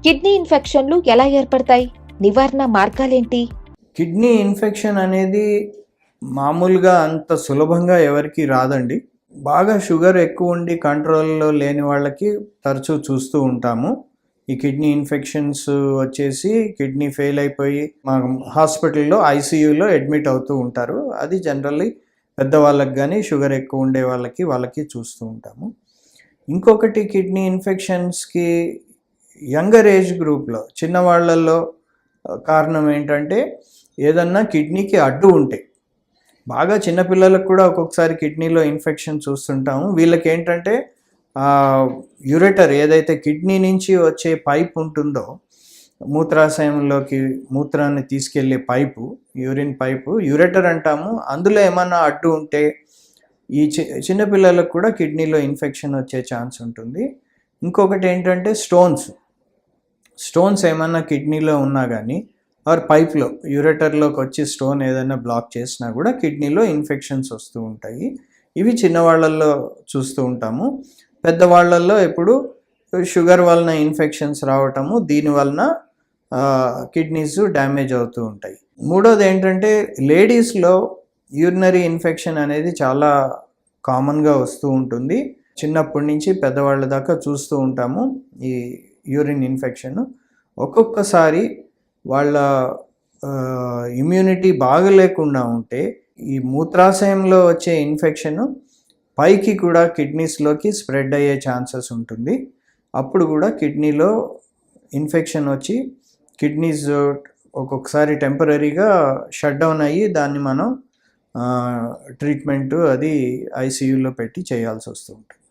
Kidney ఇన్ఫెక్షన్లు ఎలా ఏర్పడతాయి? నివారణ మార్గాలేంటి? కిడ్నీ ఇన్ఫెక్షన్ అనేది మామూలుగా అంత సులభంగా ఎవరికి రాదండి. బాగా షుగర్ ఎక్కువ ఉండి కంట్రోల్లో లేని వాళ్ళకి తరచూ చూస్తూ ఉంటాము. ఈ కిడ్నీ ఇన్ఫెక్షన్స్ వచ్చేసి కిడ్నీ ఫెయిల్ అయిపోయి మా హాస్పిటల్లో ఐసీయూలో అడ్మిట్ అవుతూ ఉంటారు. అది జనరల్లీ పెద్దవాళ్ళకి కానీ షుగర్ ఎక్కువ ఉండే వాళ్ళకి చూస్తూ ఉంటాము. ఇంకొకటి కిడ్నీ ఇన్ఫెక్షన్స్కి యంగర్ ఏజ్ గ్రూప్లో చిన్నవాళ్ళల్లో కారణం ఏంటంటే ఏదన్నా కిడ్నీకి అడ్డు ఉంటే, బాగా చిన్నపిల్లలకు కూడా ఒక్కొక్కసారి కిడ్నీలో ఇన్ఫెక్షన్ చూస్తుంటాము. వీళ్ళకి ఏంటంటే యూరెటర్ ఏదైతే కిడ్నీ నుంచి వచ్చే పైప్ ఉంటుందో, మూత్రాశయంలోకి మూత్రాన్ని తీసుకెళ్లే పైపు, యూరిన్ పైపు యూరెటర్ అంటాము. అందులో ఏమన్నా అడ్డు ఉంటే ఈ చిన్నపిల్లలకు కూడా కిడ్నీలో ఇన్ఫెక్షన్ వచ్చే ఛాన్స్ ఉంటుంది. ఇంకొకటి ఏంటంటే స్టోన్స్ ఏమన్నా కిడ్నీలో ఉన్నా కానీ ఆర్ పైప్లో యూరెటర్లోకి వచ్చి స్టోన్ ఏదైనా బ్లాక్ చేసినా కూడా కిడ్నీలో ఇన్ఫెక్షన్స్ వస్తూ ఉంటాయి. ఇవి చిన్నవాళ్ళల్లో చూస్తూ ఉంటాము. పెద్దవాళ్ళల్లో ఎప్పుడు షుగర్ వలన ఇన్ఫెక్షన్స్ రావటము, దీనివలన కిడ్నీస్ డ్యామేజ్ అవుతూ ఉంటాయి. మూడోది ఏంటంటే లేడీస్లో యూరినరీ ఇన్ఫెక్షన్ అనేది చాలా కామన్గా వస్తూ ఉంటుంది. చిన్నప్పటి నుంచి పెద్దవాళ్ళ దాకా చూస్తూ ఉంటాము ఈ యూరిన్ ఇన్ఫెక్షన్. ఒక్కొక్కసారి వాళ్ళ ఇమ్యూనిటీ బాగలేకుండా ఉంటే ఈ మూత్రాశయంలో వచ్చే ఇన్ఫెక్షన్ పైకి కూడా కిడ్నీస్లోకి స్ప్రెడ్ అయ్యే ఛాన్సెస్ ఉంటుంది. అప్పుడు కూడా కిడ్నీలో ఇన్ఫెక్షన్ వచ్చి కిడ్నీస్ ఒక్కొక్కసారి టెంపరీగా షట్ డౌన్ అయ్యి దాన్ని మనం ట్రీట్మెంట్ అది ఐసీయూలో పెట్టి చేయాల్సి వస్తూ ఉంటుంది.